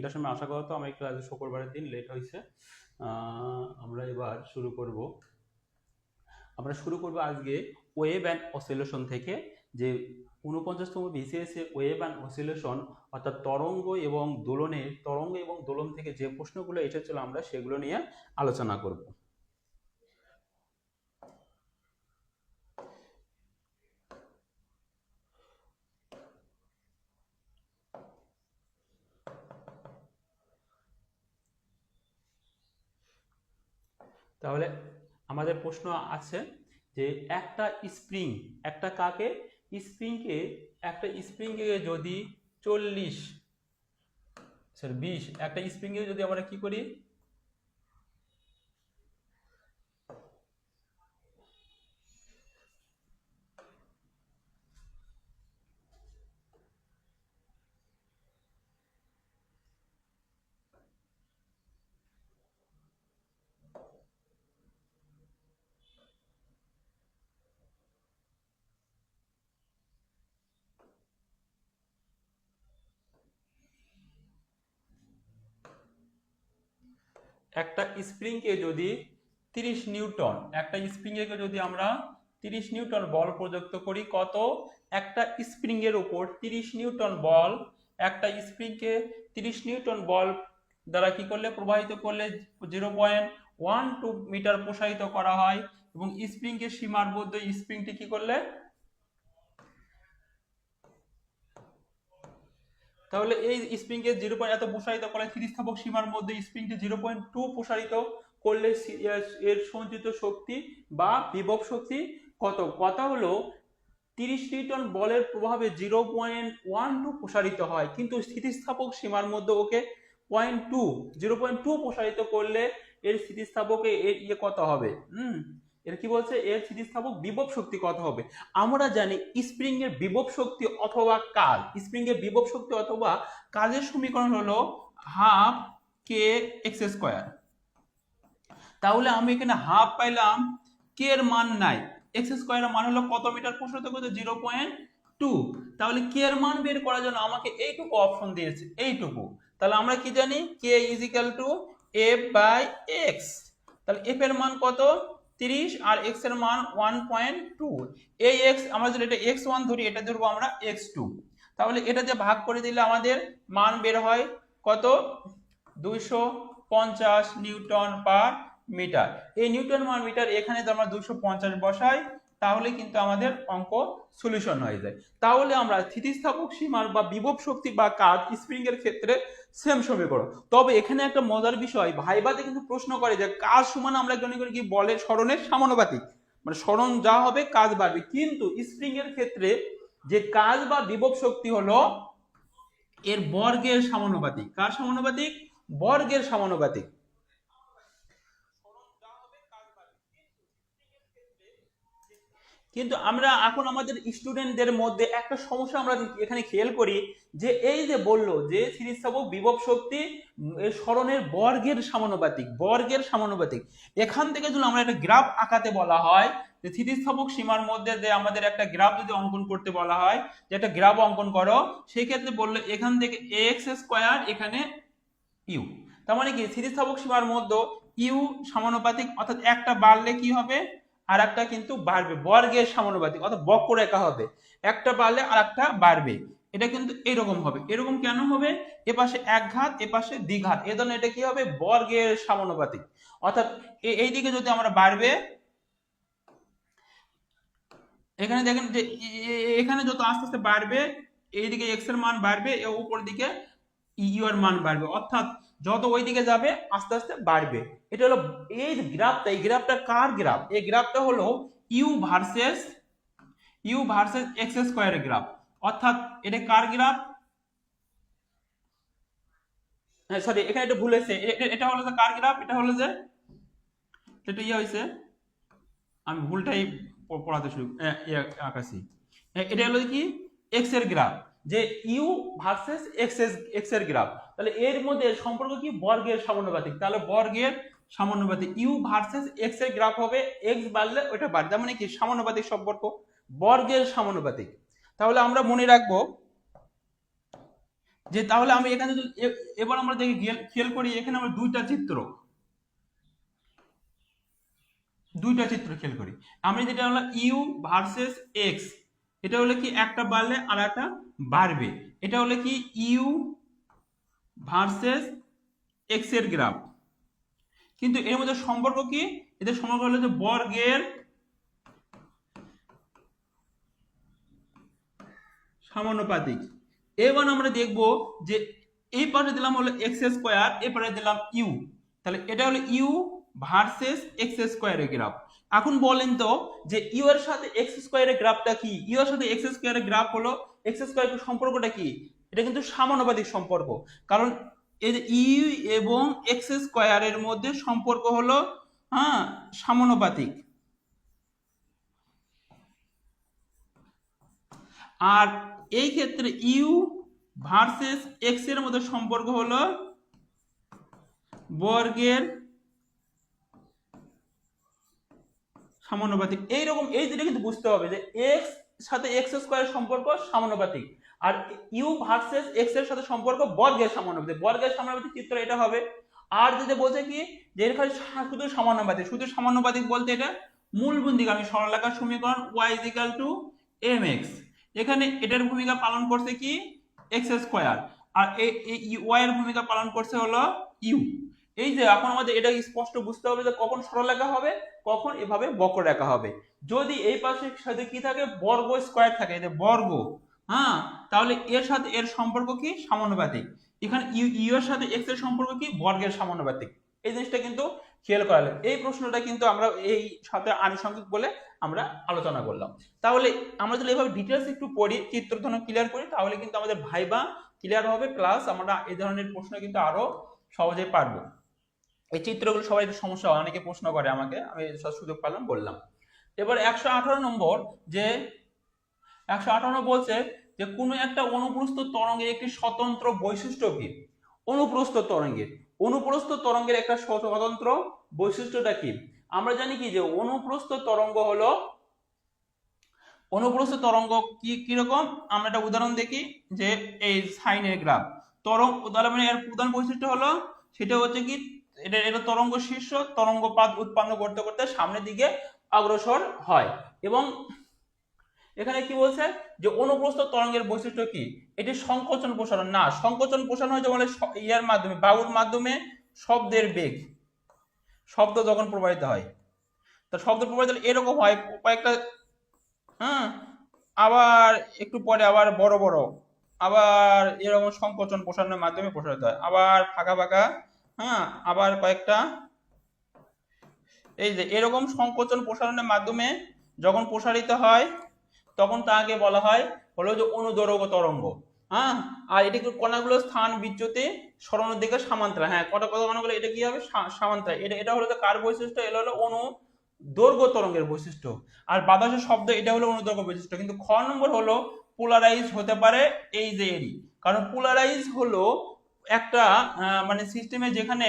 এটার সময় আশা করতো আমার একটু আজ শুক্রবারের দিন লেট হয়েছে। আমরা এবার শুরু করব আজকে ওয়েভ অ্যান্ড অসিলেশন থেকে, যে 49তম বিসিএস এ ওয়েভ অ্যান্ড অসিলেশন অর্থাৎ তরঙ্গ এবং দোলন থেকে যে প্রশ্নগুলো এসেছিল আমরা সেগুলো নিয়ে আলোচনা করব। তাহলে আমাদের প্রশ্ন আছে যে একটা স্প্রিংকে যদি 20 একটা স্প্রিংকে যদি আমরা কি করি, একটা স্প্রিংকে যদি 30 নিউটন আমরা 30 নিউটন বল প্রযুক্ত করি, কত একটা স্প্রিং এর উপর 30 নিউটন বল, একটা স্প্রিংকে 30 নিউটন বল দ্বারা কি করলে প্রবাহিত করলে 0.12 মিটার প্রসারিত করা হয়, এবং স্প্রিংকে সীমার মধ্যে স্প্রিংটি কি করলে, তাহলে এই স্প্রিংকে 0. এত প্রসারিত করলে স্থিতিস্থাপক সীমার মধ্যে স্প্রিংটি 0.2 প্রসারিত করলে এর সঞ্চিত শক্তি বা বিভব শক্তি কত? কথা হলো 30 নিউটন বলের প্রভাবে 0.12 প্রসারিত হয়, কিন্তু স্থিতিস্থাপক সীমার মধ্যে ওকে 0.2 প্রসারিত করলে এর স্থিতিস্থাপকে এর কত হবে? এর কি বলছে, এর স্থিতিস্থাপক বিভব শক্তি কত হবে? আমরা জানি স্প্রিং এর বিভব শক্তি অথবা কাজের সমীকরণ হলো হাফ কে এক্স স্কোয়ার। তাহলে আমি এখানে হাফ পাইলাম, কে এর মান নাই, এক্স স্কোয়ারের মান হলো কত মিটার প্রসারিত করতে? 0.2। তাহলে কে এর মান বের করার জন্য আমাকে এইটুকু অপশন দিয়েছে, এইটুকু। তাহলে আমরা কি জানি, k is equal to f by x. তাহলে এফ এর মান কত? 30 আর এক্স এর মান 1.2। এই এক্স আমরা যদি এটা x1 ধরি, এটা ধরবো আমরা x2। তাহলে এটা যে ভাগ করে দিলে আমাদের মান বের হয় কত? 250 নিউটন পার মিটার। এই নিউটন পার মিটার এখানে যদি আমরা 250 বসাই, তাহলে কিন্তু আমাদের অঙ্ক সলিউশন হয়ে যায়। তাহলে আমরা স্থিতিস্থাপক সীমার বা বিভব শক্তি বা কাজ স্প্রিং এর ক্ষেত্রে সেম সমীকরণ। তবে এখানে একটা মজার বিষয়, ভাইবাতে কিন্তু প্রশ্ন করে যে কাজ সমান আমরা গণনা করি কি, বলের সরণের সমানুপাতিক, মানে সরণ যা হবে কাজ বাড়বে। কিন্তু স্প্রিং এর ক্ষেত্রে যে কাজ বা বিভব শক্তি হলো এর বর্গের সমানুপাতিক। কার সমানুপাতিক? বর্গের সমানুপাতিক। কিন্তু আমরা এখন আমাদের স্টুডেন্টদের মধ্যে একটা সমস্যা আমরা এখানে খেয়াল করি, যে এই যে বললো যে স্থিতিস্থাপক বিভব শক্তি সরণের বর্গের সমানুপাতিক, এখান থেকে যদি আমরা একটা গ্রাফ আঁকাতে বলা হয়, যে স্থিতিস্থাপক সীমার মধ্যে যে আমাদের একটা গ্রাফ যদি অঙ্কন করতে বলা হয়, যে একটা গ্রাফ অঙ্কন করো, সেই ক্ষেত্রে বললো এখান থেকে এক্স স্কোয়ার, এখানে ইউ, তার মানে কি স্থিতিস্থাপক সীমার মধ্যে ইউ সমানুপাতিক, অর্থাৎ একটা বাড়লে কি হবে আর একটা কিন্তু বাড়বে, বর্গের সমানুপাতিক, অর্থাৎ বক্ররেখা হবে, একটা বাড়লে আর একটা বাড়বে। এটা কিন্তু এরকম হবে। এরকম কেন হবে? এপাশে এক ঘাত, এপাশে দ্বিঘাত, এই জন্য এটা কি হবে? বর্গের সমানুপাতিক। অর্থাৎ এইদিকে যদি আমরা বাড়বে, এখানে দেখেন যে এখানে যত আস্তে আস্তে বাড়বে, এইদিকে এক্স এর মান বাড়বে, উপর দিকে ইউ এর মান বাড়বে, অর্থাৎ যত ওই দিকে যাবে আস্তে আস্তে বাড়বে। এটা হলো এই গ্রাফটা কার গ্রাফ? এই গ্রাফটা হলো ইউ ভার্সেস এক্স স্কোয়ারের গ্রাফ। অর্থাৎ এটা কার গ্রাফ? হ্যাঁ সরি, এখানে এটা ভুল হয়েছে, এটা হলো যে কার গ্রাফ? এটা হলো যে এটা হয়েছে, আমি ভুলটাই পড়াতে শুরু আঁকাছি। এটা হলো কি এক্স এর গ্রাফ, যে ইউ ভার্সেস এক্স এর গ্রাফ। তাহলে এর মধ্যে সম্পর্ক কি? বর্গের সমানুপাতিক। তাহলে বর্গের সমানুপাতিক ইউ ভার্সেস এক্স এর গ্রাফ হবে, এক্স বাড়লে ওটা বাড়বে, তার মানে কি সমানুপাতিক সম্পর্ক, বর্গের সমানুপাতিক। তাহলে আমরা মনে রাখবো যে তাহলে আমি এখানে যদি এবার আমরা দেখি খেয়াল করি, এখানে আমরা দুইটা চিত্র খেয়াল করি। আমরা যেটা হলো ইউ ভার্সেস এক্স, এটা হলো কি একটা বাড়লে আর একটা বাড়বে। এটা হলো কি ইউ ভার্সেস এক্স এর গ্রাফ, কিন্তু এর মধ্যে সম্পর্ক কি? এদের সম্পর্ক হলো যে বর্গের সমানুপাতিক। এবার আমরা দেখব যে এই পাশে দিলাম হলো এক্স স্কোয়ার, এই পাশে দিলাম ইউ, তাহলে এটা হলো ইউ ভার্সেস এক্স স্কোয়ারের গ্রাফ। এখন বলেন তো যে ইউ এর সাথে এক্স স্কোয়ারের গ্রাফটা কি? ইউ এর সাথে এক্স স্কোয়ারের গ্রাফ হলো এক্স স্কোয়ারের সম্পর্কটা কি? এটা কিন্তু সমানুপাতিক সম্পর্ক, কারণ এই যে ইউ এবং এক্স স্কোয়ারের মধ্যে সম্পর্ক হলো সমানুপাতিক। আর এই ক্ষেত্রে ইউ ভার্সেস এক্স এর মধ্যে সম্পর্ক হলো বর্গের সমানুপাতিক। এইরকম এই যেটা কিন্তু বুঝতে হবে যে এক্স সাথে এক্স স্কোয়ারের সম্পর্ক সমানুপাতিক, আর ইউ ভার্সেস এক্স এর সাথে সম্পর্ক বর্গের সমানুপাতিক। বর্গের সমানুপাতিক চিত্র এটা হবে। আর যদি বলছে কি যে এখানে শুধু সমানুপাতিক, শুধু সমানুপাতিক বলতে এটা মূলবিন্দুগামী সরলরেখার সমীকরণ y = mx। এখানে এটার ভূমিকা পালন করছে কি এক্স স্কোয়ার, আর ওয়াই এর ভূমিকা পালন করছে হলো ইউ। এই যে এখন আমাদের এটা স্পষ্ট বুঝতে হবে যে কখন সরলরেখা হবে, কখন এভাবে বক্ররেখা হবে। যদি এই পাশে সাথে কি থাকে বর্গ স্কোয়ার থাকে, এই যে বর্গ, তাহলে এর সাথে এর সম্পর্ক কি সমানুপাতিক। এখানে ইউ এর সাথে এক্স এর সম্পর্ক কি বর্গের সমানুপাতিক। এই জিনিসটা কিন্তু খেয়াল করা লাগবে। এই প্রশ্নটা কিন্তু আমরা এই সাথে আনুষঙ্গিক বলে আমরা আলোচনা করলাম। তাহলে আমরা যদি এভাবে ডিটেলস একটু পড়ি, চিত্রধন ক্লিয়ার করি, তাহলে কিন্তু আমাদের ভাইবা ক্লিয়ার হবে, প্লাস আমরা এই ধরনের প্রশ্ন কিন্তু আরো সহজে পারবো। এই চিত্রগুলো সবাই একটু সমস্যা হয়, অনেকে প্রশ্ন করে আমাকে, আমি সুযোগ পেলাম বললাম। এবার 118 নম্বর, যে 118 বলছে যে কোনো একটা অনুপ্রস্থ তরঙ্গের একটি স্বতন্ত্র বৈশিষ্ট্য কি? অনুপ্রস্থ তরঙ্গের একটা স্বতন্ত্র বৈশিষ্ট্যটা কি? আমরা জানি কি যে অনুপ্রস্থ তরঙ্গ কি কিরকম। আমরা একটা উদাহরণ দেখি যে এই সাইনের গ্রাফ তরঙ্গ, মানে এর প্রধান বৈশিষ্ট্য হলো সেটা হচ্ছে কি এটা তরঙ্গ শীর্ষ তরঙ্গপাত উৎপন্ন করতে করতে সামনের দিকে অগ্রসর হয়। এবং এখানে কি বলছে যে অনুপ্রস্থ তরঙ্গের বৈশিষ্ট্য কি? এটি সংকোচন প্রসারণ না, সংকোচন প্রসারণ হয় যেমন ইয়ার মাধ্যমে, বায়ুর মাধ্যমে শব্দের বেগ, শব্দ যখন প্রবাহিত হয়, তা শব্দ প্রবাহিত এরকম হয় কয়েকটা, আবার একটু পরে আবার বড় বড়, আবার এরকম সংকোচন প্রসারণের মাধ্যমে প্রসারিত হয়, আবার ফাঁকা ফাঁকা, আবার কয়েকটা, এই যে এরকম সংকোচন প্রসারণের মাধ্যমে যখন প্রসারিত হয় তখন তাকে বলা হয় হলো যে অনুদৈর্ঘ্য তরঙ্গ। আর এটি কণাগুলো স্থান বিচ্যুতি সরানোর দিকে সমান্তরাল। কণাগুলো এটা কি হবে সমান্তরাল। এটা হলো কার বৈশিষ্ট্য? এটা হলো অনুদৈর্ঘ্য তরঙ্গের বৈশিষ্ট্য। আর বাতাসের শব্দ এটা হলো অনুদৈর্ঘ্য বৈশিষ্ট্য। কিন্তু খ নম্বর হলো পোলারাইজ হতে পারে এই যে এরই, কারণ পোলারাইজ হলো একটা মানে সিস্টেমে যেখানে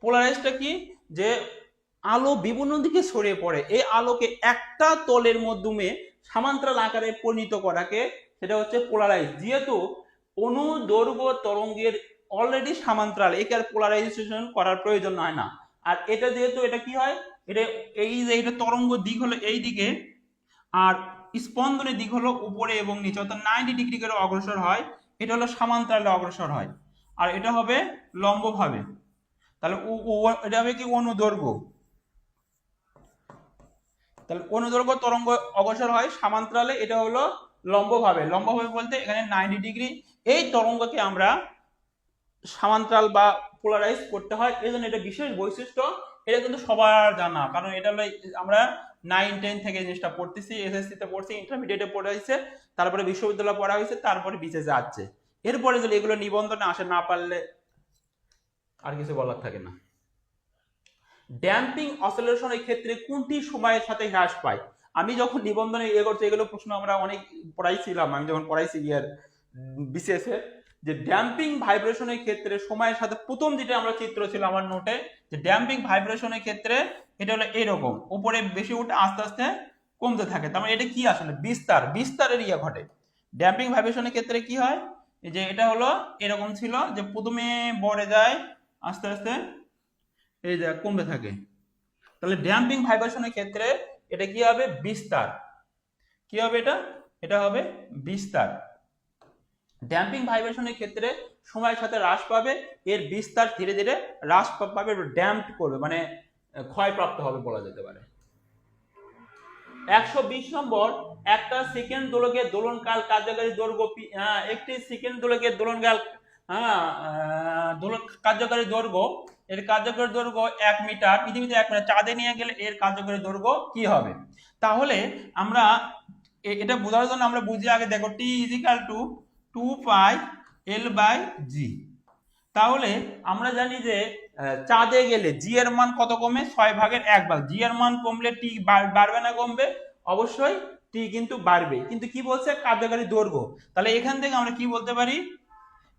পোলারাইজটা কি যে আলো বিভিন্ন দিকে ছড়িয়ে পড়ে, এই আলোকে একটা তলের মাধ্যমে সমান্তরাল আকারে পরিণত করাকে সেটা হচ্ছে পোলারাইজ। যেহেতু অনুদৈর্ঘ্য তরঙ্গের অলরেডি সমান্তরাল, একে আর পোলারাইজেশন করার প্রয়োজন হয় না। আর এটা যেহেতু এটা কি হয়, এটা এই যে এটা তরঙ্গ দিক হলো এই দিকে, আর স্পন্দনের দিক হলো উপরে এবং নিচে, অর্থাৎ 90 ডিগ্রি করে অগ্রসর হয়। এটা হলো সমান্তরালে অগ্রসর হয়, আর এটা হবে লম্বভাবে। তাহলে এটা হবে কি অনুদৈর্ঘ্য। তাহলে অনুদৈর্ঘ্য তরঙ্গ অগ্রসর হয় সমান্তরালে, এটা হলো লম্বভাবে। লম্বভাবে বলতে এখানে 90 ডিগ্রি। এই তরঙ্গকে আমরা সমান্তরাল বা পোলারাইজ করতে হয়, এই জন্য এটা বিশেষ বৈশিষ্ট্য। এটা কিন্তু সবার জানা, কারণ এটা হলো আমরা 9, 10 থেকে জিনিসটা পড়তেছি, এসএসসি তে পড়ছি, ইন্টারমিডিয়েটে পড়া হয়েছে, তারপরে বিশ্ববিদ্যালয়ে পড়া হয়েছে, তারপরে বিসিএস যাচ্ছে। এরপরে যদি এগুলো নিবন্ধনে আসে না পারলে আর কিছু বলার থাকে না। ড্যাম্পিং অসিলেশনের ক্ষেত্রে কোনটি সময়ের সাথে হ্রাস পায়? আমি যখন নিবন্ধনে করছি এগুলো প্রশ্ন আমরা অনেক পড়াইছিলাম, আমি যখন পড়াইছি ইয়ার বিসিএস এর, যে ড্যাম্পিং ভাইব্রেশনের ক্ষেত্রে সময়ের সাথে প্রথম যেটা আমরা চিত্র ছিল আমার নোটে, যে ড্যাম্পিং ভাইব্রেশনের ক্ষেত্রে এটা হলো এরকম, উপরে বেশি উঠে আস্তে আস্তে কমতে থাকে। তার মানে এটা কি আসলে বিস্তারের ইয়ে ঘটে। ড্যাম্পিং ভাইব্রেশনের ক্ষেত্রে কি হয়, এই যে এটা হলো এরকম ছিল যে প্রথমে বড়ে যায়, আস্তে আস্তে এই যে কমতে থাকে। তাহলে ড্যাম্পিং ভাইব্রেশনের ক্ষেত্রে এটা কি হবে, বিস্তার। কি হবে এটা, এটা হবে বিস্তার। ড্যাম্পিং ভাইব্রেশনের ক্ষেত্রে সময়ের সাথে হ্রাস পাবে, এর বিস্তার ধীরে ধীরে হ্রাস পাবে, ড্যাম্পড করবে, মানে ক্ষয়প্রাপ্ত হবে বলা যেতে পারে। 120 নম্বর, একটা সেকেন্ড দোলকের দোলনকাল কার্যকারী দৈর্ঘ্য একটি সেকেন্ড দোলকের দোলনকাল কার্যকারী দৈর্ঘ্য, এর কার্যকারী দৈর্ঘ্য 1 মিটার, পৃথিবীতে 1 মিটার, চাঁদে নিয়ে গেলে এর কার্যকারী দৈর্ঘ্য কি হবে। তাহলে আমরা এটা বোঝার জন্য আমরা বুঝি আগে, দেখো t is equal to 2 pi l by g. তাহলে আমরা জানি যে চাঁদে গেলে জি এর মান কত কমে, 6/1 জি এর মান কমলে টি বাড়বে না কমবে, অবশ্যই টি কিন্তু বাড়বে, কিন্তু কি বলছে কার্যকারী দৈর্ঘ্য। তাহলে এখান থেকে আমরা কি বলতে পারি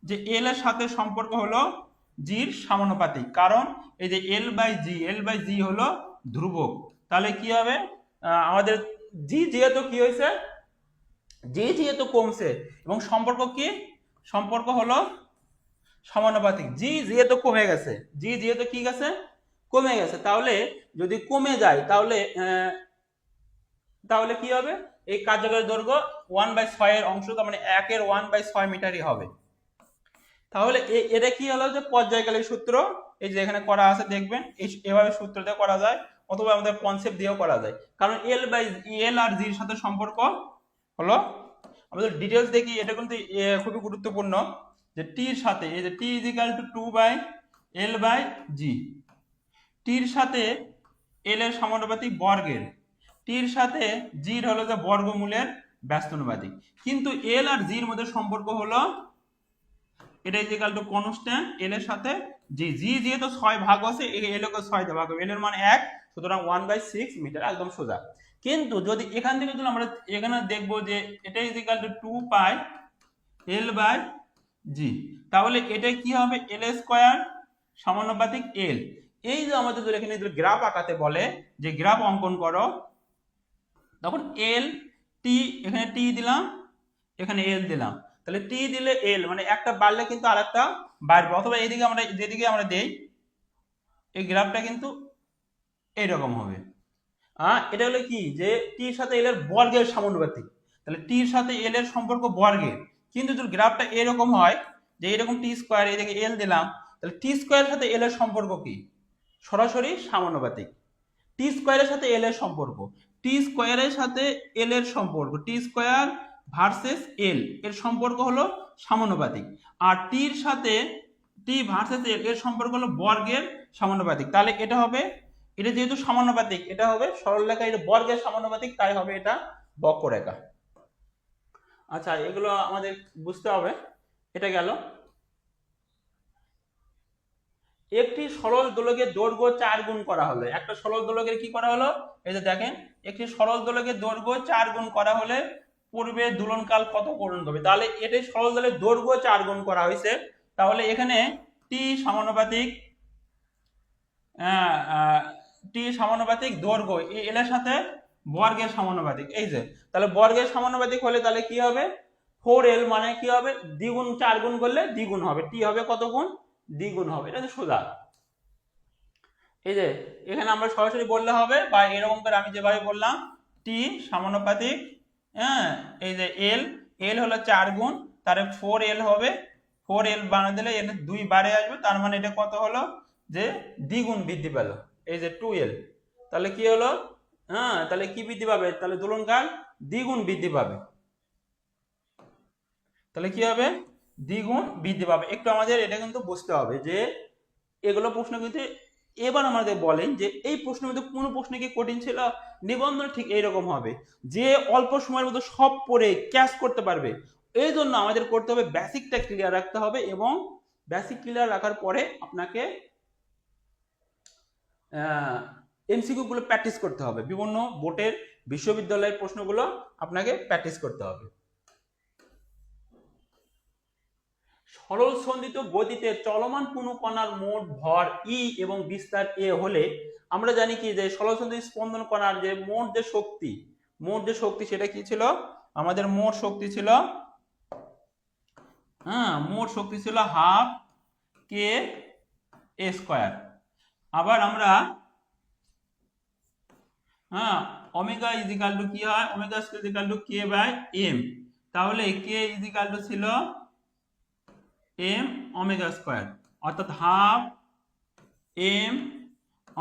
যে এল এর সাথে সম্পর্ক হলো জির সমানুপাতিক, কারণ এই যে এল বাই জি হলো ধ্রুবক। তাহলে কি হবে, আমাদের জি যেহেতু কি হয়েছে, জি যেহেতু কমছে, এবং সম্পর্ক কি, সম্পর্ক হলো সমানুপাতিক। জি যেহেতু কমে গেছে, জি যেহেতু কি গেছে, কমে গেছে, তাহলে যদি কমে যায় তাহলে তাহলে কি হবে, এই কার্যকারী দৈর্ঘ্য 1/6 এর অংশ, তার মানে 1 এর 1/6 মিটারই হবে। তাহলে এটা কি হলো যে পর্যায়কালীন সূত্র, এই যে এখানে করা আছে দেখবেন, এভাবে সূত্র দিয়ে করা যায়, অথবা আমাদের কনসেপ্ট দিয়েও করা যায়, কারণ এল আর জির সাথে সম্পর্ক হলো, আমাদের ডিটেলস দেখি, এটা কিন্তু খুবই গুরুত্বপূর্ণ, যে টির সাথে এই যে টি ইজিক্যাল টু 2/L/G, টির সাথে এল এর সমানুপাতিক বর্গের, টির সাথে জির হলো যে বর্গমূলের ব্যস্তানুপাতিক, কিন্তু এল আর জির মধ্যে সম্পর্ক হলো এটা ইজিক্যাল টু কনস্ট্যান্ট এল এর সাথে জি, জি যেহেতু 6 ভাগ আছে, এল কে 6 দিয়ে ভাগ হবে, এল এর মান 1, সুতরাং 1/6 মিটার, একদম সোজা। কিন্তু যদি এখান থেকে যদি আমরা এখানে দেখবো যে এটা ইজিক্যাল টু 2πL/জি, তাহলে এটা কি হবে, এল স্কয়ার সমানুপাতিক এল। এই যে আমাদের যদি এখানে গ্রাফ আঁকাতে বলে যে গ্রাফ অঙ্কন করো, তখন এল টি, এখানে টি দিলাম, এখানে এল দিলাম, তাহলে টি দিলে এল মানে একটা বাড়লে কিন্তু আরেকটা বাড়বে, অথবা এইদিকে আমরা যেদিকে আমরা দেই এই গ্রাফটা কিন্তু এইরকম হবে। এটা হলো কি, যে টির সাথে এল এর বর্গের সমানুপাতিক, তাহলে টির সাথে এল এর সম্পর্ক বর্গের, কিন্তু যদি গ্রাফটা এরকম হয় যে এরকম টি স্কয়ার, এদিকে এল দিলাম, তাহলে টি স্কয়ারের সাথে এল এর সম্পর্ক কি, সরাসরি সমানুপাতিক। টি স্কয়ারের সাথে এল এর সম্পর্ক, টি স্কয়ারের সাথে এল এর সম্পর্ক, টি স্কয়ার ভার্সেস এল এর সম্পর্ক হলো সমানুপাতিক, আর টির সাথে টি ভার্সেস এল এর সম্পর্ক হলো বর্গের সমানুপাতিক। তাহলে এটা হবে, এটা যেহেতু সমানুপাতিক, এটা হবে সরলরেখা, এটা বর্গের সমানুপাতিক, তাই হবে এটা বক্ররেখা। আচ্ছা, এগুলো আমাদের বুঝতে হবে। এটা গেল। একটি সরল দোলকের দৈর্ঘ্য 4 গুণ করা হলে, একটা সরল দোলকের কি করা হলো, এই যে দেখেন, একটি সরল দোলকের দৈর্ঘ্য 4 গুণ করা হলে পূর্বে দোলনকাল কত পূরণ করবে। তাহলে এটাই সরল দোলকের দৈর্ঘ্য 4 গুণ করা হয়েছে, তাহলে এখানে টি সমানুপাতিক দৈর্ঘ্য এল এর সাথে বর্গের সমানুপাতিক, এই যে, তাহলে বর্গের সমানুপাতিক হলে তাহলে কি হবে, 4L মানে কি হবে, দ্বিগুণ, 4 গুণ করলে দ্বিগুণ হবে, টি হবে কত গুণ, দ্বিগুণ হবে, এটা সোজা। এই যে এখানে আমরা সরাসরি বললে হবে, বা এরকম করে আমি যেভাবে বললাম, টি সমানুপাতিক, এই যে এল হলো 4 গুণ, তাহলে 4L হবে, 4L বানিয়ে দিলে এটা 2 বারে আসবে, তার মানে এটা কত হলো, যে দ্বিগুণ বৃদ্ধি পেল, এই যে 2L, তাহলে কি হলো, তাহলে কি বৃদ্ধি পাবে, তাহলে দোলনকাল দ্বিগুণ বৃদ্ধি পাবে, তাহলে কি হবে, দ্বিগুণ বৃদ্ধি পাবে। একটু আমাদের এটা কিন্তু বুঝতে হবে যে এগুলো প্রশ্ন কিন্তু, এবার আমাদের বলেন যে এই প্রশ্নের মধ্যে কোন প্রশ্ন কি কঠিন ছিল, নিবন্ধন ঠিক এইরকম হবে যে অল্প সময়ের মধ্যে সব পড়ে ক্যাচ করতে পারবে, এই জন্য আমাদের করতে হবে বেসিকটা ক্লিয়ার রাখতে হবে, এবং বেসিক ক্লিয়ার রাখার পরে আপনাকে এমসিকিউ গুলো প্র্যাকটিস করতে হবে, বিভিন্ন বোর্ডের বিশ্ববিদ্যালয়ের প্রশ্নগুলো আপনাকে প্র্যাকটিস করতে হবে। সরল সন্ধিত গতিতে চলমান কোনো কণার মোট ভর ই এবং বিস্তার এ হলে, আমরা জানি কি যে সরল সন্ধিত স্পন্দন কণার যে মোট যে শক্তি সেটা কি ছিল, আমাদের মোট শক্তি ছিল হ্যাঁ, মোট শক্তি ছিল হাফ কে এ স্কয়ার। আবার আমরা হ্যাঁ ওমেগা ইজ ইকাল টু কি হয়, omega square is equal to K by M. তাহলে কে ইজ ইকাল টু ছিল এম ওমেগা স্কয়ার, অর্থাৎ হাফ এম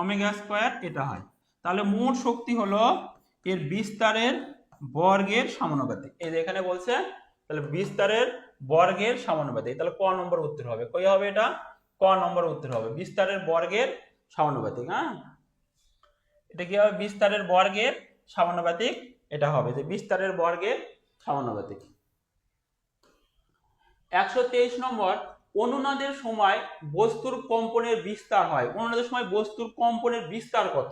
ওমেগা স্কয়ার এটা হয়। তাহলে মোট শক্তি হলো এর বিস্তারের বর্গের সমানুপাতিক। এই যে এখানে বলছে তাহলে বিস্তারের বর্গের সমানুপাতিক, তাহলে ক নম্বর উত্তর হবে, কই হবে এটা, ক নম্বর উত্তর হবে বিস্তারের বর্গের সমানুপাতিক। হ্যাঁ, এটা কি হবে, বিস্তারের বর্গের সমানুপাতিক, এটা হবে যে বিস্তারের বর্গের সমানুপাতিক। 123 নম্বর, অনুনাদের সময় বস্তুর কম্পনের বিস্তার হয়। অনুনাদের সময় বস্তুর কম্পনের বিস্তার কত?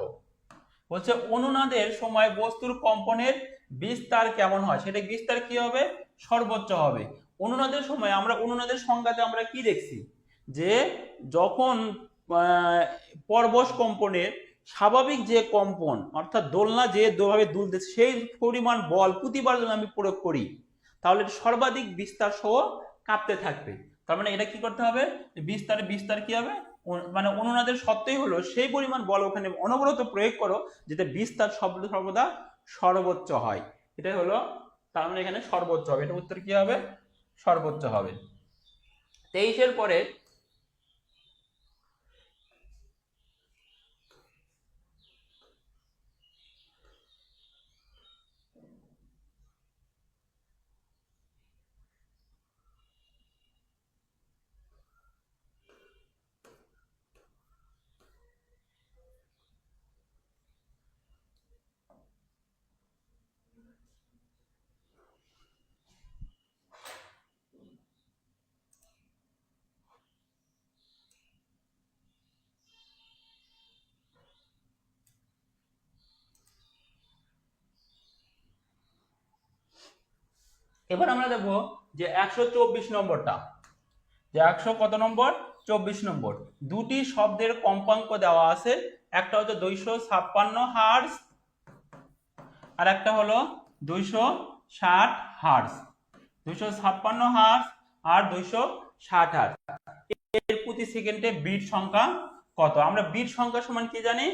বলছে অনুনাদের সময় বস্তুর কম্পনের বিস্তার কেমন হয়, সেটা বিস্তার কি হবে, সর্বোচ্চ হবে। অনুনাদের সময় আমরা অনুনাদের সংজ্ঞাতে আমরা কি দেখছি, যে যখন পরবশ কম্পনের স্বাভাবিক যে কম্পন, অর্থাৎ দোলনা যে ভাবে দুলতেছে সেই পরিমাণ বল প্রতিবার যদি আমি প্রয়োগ করি, তাহলে সর্বাধিক বিস্তার সহ কাঁপতে থাকবে। তার মানে এটা কি করতে হবে, বিস্তার কি হবে, মানে অনুনাদের সত্যই হলো সেই পরিমাণ বল ওখানে অনবরত প্রয়োগ করো যাতে বিস্তার সর্বদা সর্বোচ্চ হয়। এটাই হলো, তার মানে এখানে সর্বোচ্চ হবে, এটা উত্তর কি হবে, সর্বোচ্চ হবে। 23-এর পরে এবার আমরা দেখবো যে 124 নম্বরটা, যে 100 কত নম্বর, 24 নম্বর। দুটি শব্দের কম্পাঙ্ক দেওয়া আছে, একটা হচ্ছে 256 হার্জ আর একটা হলো 260 হার্জ। 256 হার্জ আর 260 হার্জ, এর প্রতি সেকেন্ডে বিট সংখ্যা কত? আমরা বিট সংখ্যা সমান কি জানি,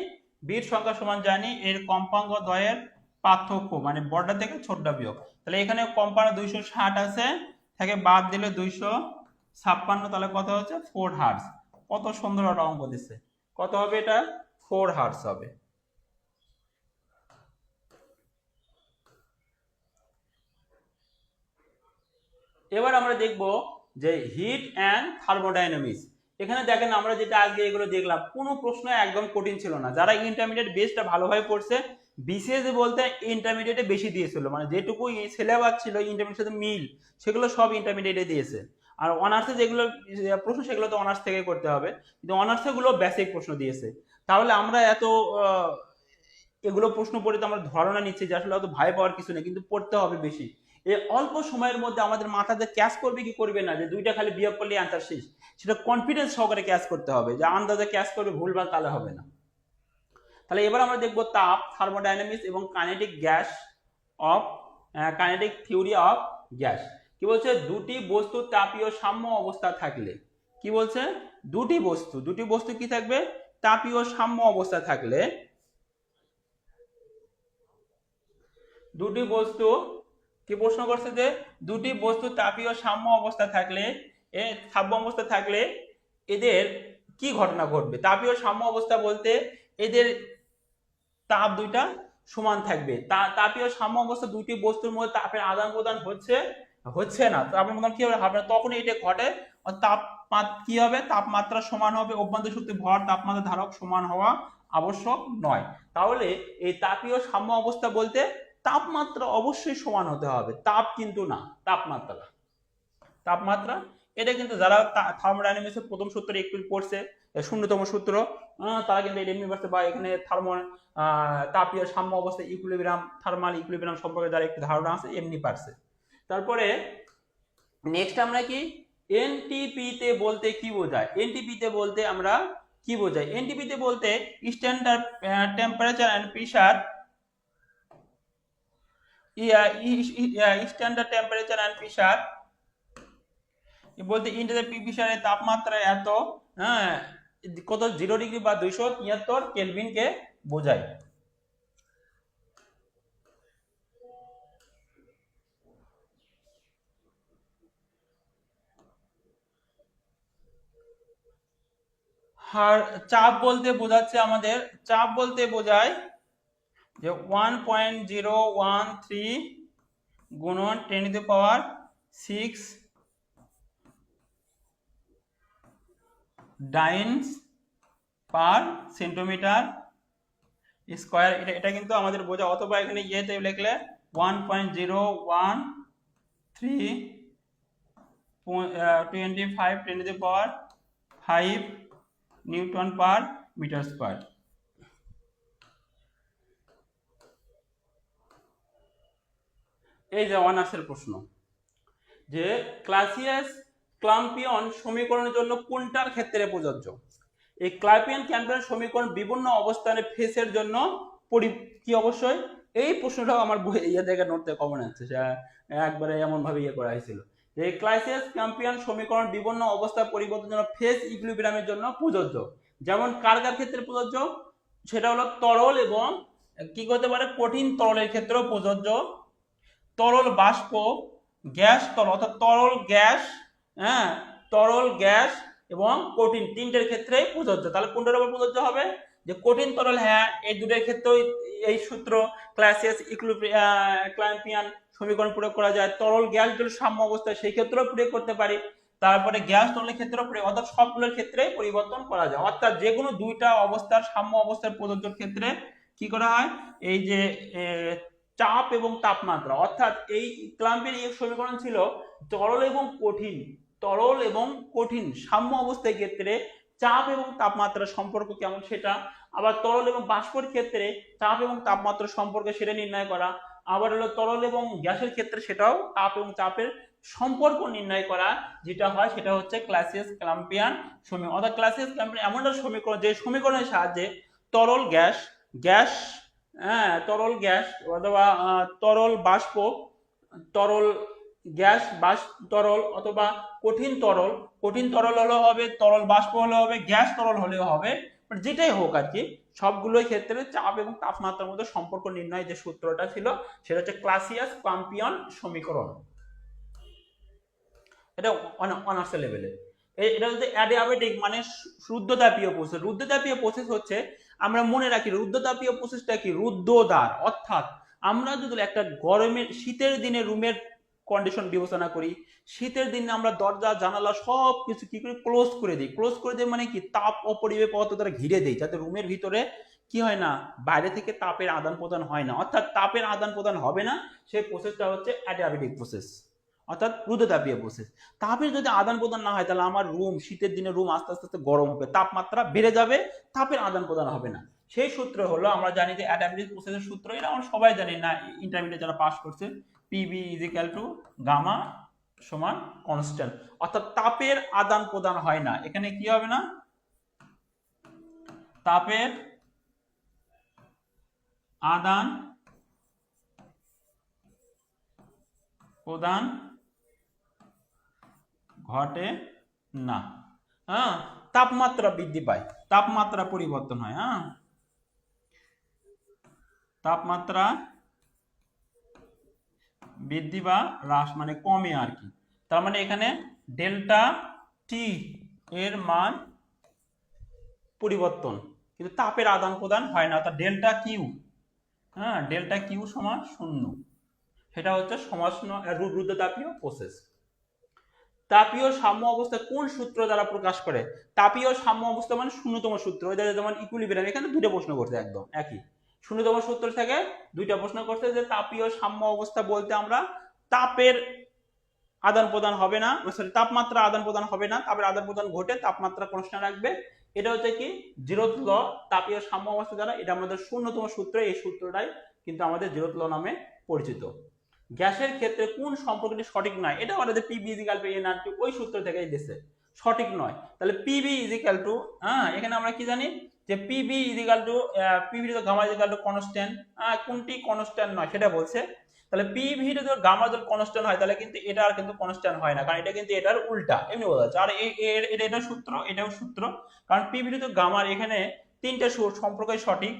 বিট সংখ্যা সমান জানি এর কম্পাঙ্ক দ্বয়ের পার্থক্য, মানে বড়টা থেকে ছোটটা বিয়োগ। তাহলে এখানে কম্পাঙ্ক 260 আছে, থেকে বাদ দিলে 256, তাহলে কত হচ্ছে 4 হার্জ। কত সুন্দর একটা অঙ্ক দিচ্ছে, কত হবে এটা, 4 হার্জ হবে। এবার আমরা দেখব যে হিট অ্যান্ড থার্মোডাইনামিক্স। এখানে দেখেন আমরা যেটা আজকে এগুলো দেখলাম, কোনো প্রশ্ন একদম কঠিন ছিল না। যারা ইন্টারমিডিয়েট বেসটা ভালোভাবে পড়ছে, বিসিএস বলতে ইন্টারমিডিয়েটে বেশি দিয়েছিল, মানে যেটুকু সিলেবাস ছিল ইন্টারমিডিয়েটের সাথে মিল সেগুলো সব ইন্টারমিডিয়েটে দিয়েছে। আর অনার্সে যেগুলো প্রশ্ন সেগুলো তো অনার্স থেকে করতে হবে, কিন্তু অনার্সে গুলো বেসিক প্রশ্ন দিয়েছে। তাহলে আমরা এত এগুলো প্রশ্ন পড়ে তো আমরা ধারণা নিচ্ছি যে আসলে অত ভয় পাওয়ার কিছু নেই, কিন্তু পড়তে হবে বেশি। এই অল্প সময়ের মধ্যে আমাদের মাথাতে ক্যাচ করবে কি করবে না, যে দুইটা খালি বিয়োগ করলে অ্যান্সার শেষ, সেটা কনফিডেন্স সহকারে ক্যাচ করতে হবে, যে আন্দাজে ক্যাচ করবে ভুলভাল তাহলে হবে না। তাহলে এবার আমরা দেখব তাপ, থার্মোডাইনামিক্স এবং kinetic gas off kinetic theory of gas. কি বলছে, দুটি বস্তু তাপীয় সাম্য অবস্থা থাকলে, কি বলছে, দুটি বস্তু কি থাকবে, তাপীয় সাম্য অবস্থা থাকলে, দুটি বস্তু কি প্রশ্ন করছে, যে দুটি বস্তু তাপীয় সাম্য অবস্থা থাকলে, সাম্য অবস্থা থাকলে এদের কি ঘটনা ঘটবে। তাপীয় সাম্য অবস্থা বলতে এদের তাপ দুইটা সমান থাকবে। তাপীয় সাম্য অবস্থা দুটি বস্তুর মধ্যে তাপের আদান প্রদান হচ্ছে না, তাপের মধ্যে কি হবে, তখন এটা ঘটে কি হবে, তাপমাত্রা সমান হবে, অভ্যন্তরীণ শক্তি ভর তাপমাত্রা ধারক সমান হওয়া আবশ্যক নয়। তাহলে এই তাপীয় সাম্য অবস্থা বলতে তাপমাত্রা অবশ্যই সমান হতে হবে, তাপ কিন্তু না, তাপমাত্রা। এটা কিন্তু যারা থার্মোডাইনামিক্সের প্রথম সূত্র একটু পড়ছে, শূন্যতম সূত্র, তারা কিন্তু এটা এমনি পারছে, বা এখানে তাপীয় সাম্য অবস্থা ইকুইলিব্রিয়াম, থার্মাল ইকুইলিব্রিয়াম সম্পর্কে যারা একটু ধারণা আছে এমনি পারছে। তারপরে নেক্সট আমরা কি, এনটিপি তে বলতে কি বোঝায়, এনটিপি তে বলতে আমরা কি বোঝাই, এনটিপি তে বলতে standard temperature and pressure, standard temperature and pressure বলতে ইন্টারনেট প্রিপারেশনের তাপমাত্রা এত, হ্যাঁ, কত 0 ডিগ্রি বা 273 কেলভিনকে বোঝায়। আর চাপ বলতে বোঝাচ্ছে আমাদের, চাপ বলতে বোঝায় যে 1.013 গুণন 10⁻6 ডাইন্স পার সেন্টিমিটার স্কয়ার। এটা কিন্তু আমাদের বোঝা, অথবা এখানে ইয়েতে লিখলে 1.013 25 10⁵ নিউটন পার মিটার স্কয়ার। এই যে অনার্সের প্রশ্ন, যে ক্লাসিয়াস ক্লাম্পিয়ন সমীকরণের জন্য কোনটার ক্ষেত্রে প্রযোজ্য? এই ক্লাম্পিয়ন ক্যাম্পিয়ন সমীকরণ বিভিন্ন অবস্থানে ফেসের জন্য কি অবশ্যই, এই প্রশ্নটাও আমার বই ইয়ে থেকে নোট থেকে কমন আছে, একবারে এমন ভাবে ইয়ে করা হয়েছিল যে ক্লাসিয়াস ক্যাম্পিয়ন সমীকরণ বিভিন্ন অবস্থায় পরিবর্তনের জন্য ফেস ইকুইলিব্রিয়ামের জন্য প্রযোজ্য। যেমন কার কার ক্ষেত্রে প্রযোজ্য? সেটা হলো তরল এবং কি করতে পারে, কঠিন তরলের ক্ষেত্রেও প্রযোজ্য। তরল বাষ্প, গ্যাস তরল, অর্থাৎ তরল গ্যাস, হ্যাঁ, তরল গ্যাস এবং কঠিন তিনটের ক্ষেত্রেই প্রযোজ্য। তাহলে কোনটার উপর প্রযোজ্য হবে? যে কঠিন তরল, হ্যাঁ, এই দুটোর ক্ষেত্রেই এই সূত্র ক্লাসিয়াস ক্লাম্পিয়ান সমীকরণ প্রয়োগ করা যায়। তরল গ্যাস যদি সাম্য অবস্থায় সেই ক্ষেত্রেও প্রয়োগ করতে পারি। তারপরে গ্যাস তরলের ক্ষেত্রেও প্রয়োগ, অর্থাৎ সবগুলোর ক্ষেত্রে পরিবর্তন করা যায়। অর্থাৎ যে কোনো দুইটা অবস্থার সাম্য অবস্থার প্রযোজ্যের ক্ষেত্রে কি করা হয়, এই যে চাপ এবং তাপমাত্রা, অর্থাৎ এই ক্লাম্পের এই সমীকরণ ছিল তরল এবং কঠিন, তরল এবং কঠিন সাম্য অবস্থার ক্ষেত্রে চাপ এবং তাপমাত্রার সম্পর্ক কেমন সেটা, আবার তরল এবং বাষ্পের ক্ষেত্রে চাপ এবং তাপমাত্রার সম্পর্ক সেটা নির্ণয় করা, আবার হলো তরল এবং গ্যাসের ক্ষেত্রে সেটাও তাপ এবং চাপের সম্পর্ক নির্ণয় করা, যেটা হয় সেটা হচ্ছে ক্লাসিয়াস ক্লাম্পিয়ান সমীকরণ। অর্থাৎ ক্লাসিয়াস ক্লাম্পিয়ান এমন একটা সমীকরণ যে সমীকরণের সাহায্যে তরল গ্যাস, গ্যাস, হ্যাঁ, তরল গ্যাস অথবা তরল বাষ্প, তরল গ্যাস বাষ্প তরল, অথবা কঠিন তরল, কঠিন তরল হলেও হবে, তরল বাষ্প হলেও হবে, গ্যাস তরল হলেও হবে, যেটাই হোক আর কি, সবগুলোই ক্ষেত্রে চাপ এবং তাপমাত্রার মধ্যে সম্পর্ক নির্ণয় যে সূত্রটা ছিল সেটা হচ্ছে ক্লাসিয়াস ক্লাম্পিয়ন সমীকরণ। এটা অনার্স লেভেলে। এটা হচ্ছে অ্যাডিয়াবেটিক মানে রুদ্ধতাপীয় প্রসেস। রুদ্ধতাপীয় প্রসেস হচ্ছে, আমরা মনে রাখি রুদ্ধতাপীয় প্রসেসটা কি, রুদ্ধদ্বার, অর্থাৎ আমরা যদি একটা গরমের শীতের দিনে রুমের কন্ডিশন বিবেচনা করি, শীতের দিনে আমরা দরজা জানালা সব কিছু কি করি, ক্লোজ করে দিই। ক্লোজ করে দিই মানে কি, তাপ অপরিবাহী পদার্থ দ্বারা ঘিরে দিই, যাতে রুমের ভিতরে কি হয় না, বাইরে থেকে তাপের আদান প্রদান হয় না, অর্থাৎ তাপের আদান প্রদান হবে না। সেই প্রসেসটা হচ্ছে অ্যাডিয়াবেটিক প্রসেস, অর্থাৎ রুদ্ধতাপীয় প্রসেস। তাপের যদি আদান প্রদান না হয় তাহলে আমার রুম, শীতের দিনে রুম আস্তে আস্তে আস্তে গরম হবে, তাপমাত্রা বেড়ে যাবে, তাপের আদান প্রদান হবে না। সেই সূত্র হলো, আমরা জানি যে অ্যাডাপটিভ প্রসেসের সূত্র, এটা আমরা সবাই জানি না, ইন্টারমিডিয়েট যারা পাস করছে, পিবি ইজিক্যাল টু গামা সমান কনস্ট্যান্ট, অর্থাৎ তাপের আদান প্রদান হয় না। এখানে কি হবে না, তাপের আদান প্রদান ঘটে না, হ্যাঁ, তাপমাত্রা বৃদ্ধি পায়, তাপমাত্রা পরিবর্তন হয়, হ্যাঁ, তাপমাত্রা বৃদ্ধি বা হ্রাস মানে কমে আর কি। তার মানে এখানে ডেল্টা টি এর মান পরিবর্তন, কিন্তু তাপের আদান প্রদান হয় না, অর্থাৎ ডেল্টা কিউ, হ্যাঁ, ডেল্টা কিউ সমান 0। সেটা হচ্ছে রুদ্ধতাপীয় প্রসেস। তাপীয় সাম্য অবস্থা কোন সূত্র দ্বারা প্রকাশ করে? তাপীয় সাম্য অবস্থা মানে শূন্যতম সূত্র, যেমন ইকুইলিব্রিয়াম, এখানে দুটো প্রশ্ন করছে একদম একই, শূন্যতম সূত্র থেকে দুইটা প্রশ্ন করছে, যে তাপীয় সাম্য অবস্থা বলতে আমরা তাপের আদান প্রদান হবে না, সরি, তাপমাত্রা আদান প্রদান হবে না, তাপের আদান প্রদান ঘটে, তাপমাত্রা কনস্ট্যান্ট রাখবে। এটা হচ্ছে কি জিরোথ ল, তাপীয় সাম্য অবস্থা দ্বারা, এটা আমাদের শূন্যতম সূত্র, এই সূত্রটাই কিন্তু আমাদের জিরোথ ল নামে পরিচিত। গ্যাসের ক্ষেত্রে কোন সম্পর্কটি সঠিক নয়? এটা আমাদের পিবি ইজিক্যাল টু এনআরটি, ওই সূত্র থেকেই দিয়েছে, সঠিক নয়। তাহলে পিবি ইজিক্যাল টু, হ্যাঁ, এখানে আমরা কি জানি যে PV equal to, PV gamma equal to constant, কোনটি কনস্ট্যান্ট নয় সেটা বলছে। তাহলে পি ভিটা যদি গামা যদি কনস্ট্যান্ট হয় তাহলে কিন্তু এটা আর কিন্তু কনস্ট্যান্ট হয় না, কারণ এটা কিন্তু এটার উল্টা, এমনি বোঝা যাচ্ছে। আর এটা সূত্র, এটাও সূত্র, কারণ পি ভিটা তো গামার এখানে তিনটা সম্পর্কই সঠিক,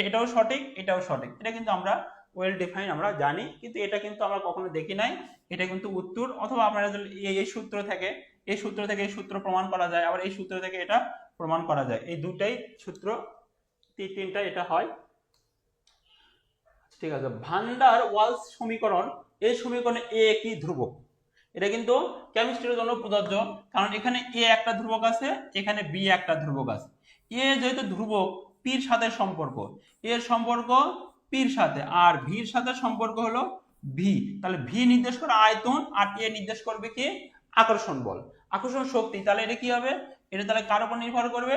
এটাও সঠিক, এটাও সঠিক, এটা কিন্তু আমরা ওয়েল ডিফাইন আমরা জানি, কিন্তু এটা কিন্তু আমরা কখনো দেখি নাই। এটা কিন্তু উত্তর, অথবা আপনারা এই সূত্র থেকে এই সূত্র প্রমাণ করা যায়, আবার এই সূত্র থেকে এটা প্রমাণ করা যায়, এই দুটাই সূত্র তিনটা এটা হয়। ঠিক আছে, ভান্ডার ওয়ালস সমীকরণ, এই সমীকরণে এ একটি ধ্রুবক, এটা কিন্তু কেমিস্ট্রির জন্য প্রযোজ্য, কারণ এখানে এ একটা ধ্রুবক আছে, এখানে বি একটা ধ্রুবক আছে। এ যেহেতু ধ্রুবক, পির সাথে সম্পর্ক, এর সম্পর্ক পির সাথে, আর ভির সাথে সম্পর্ক হলো ভি, তাহলে ভি নির্দেশ করে আয়তন, আর এ নির্দেশ করবে কি আকর্ষণ বল, আকর্ষণ শক্তি। তাহলে এটা কি হবে, এটা তাহলে কার উপর নির্ভর করবে,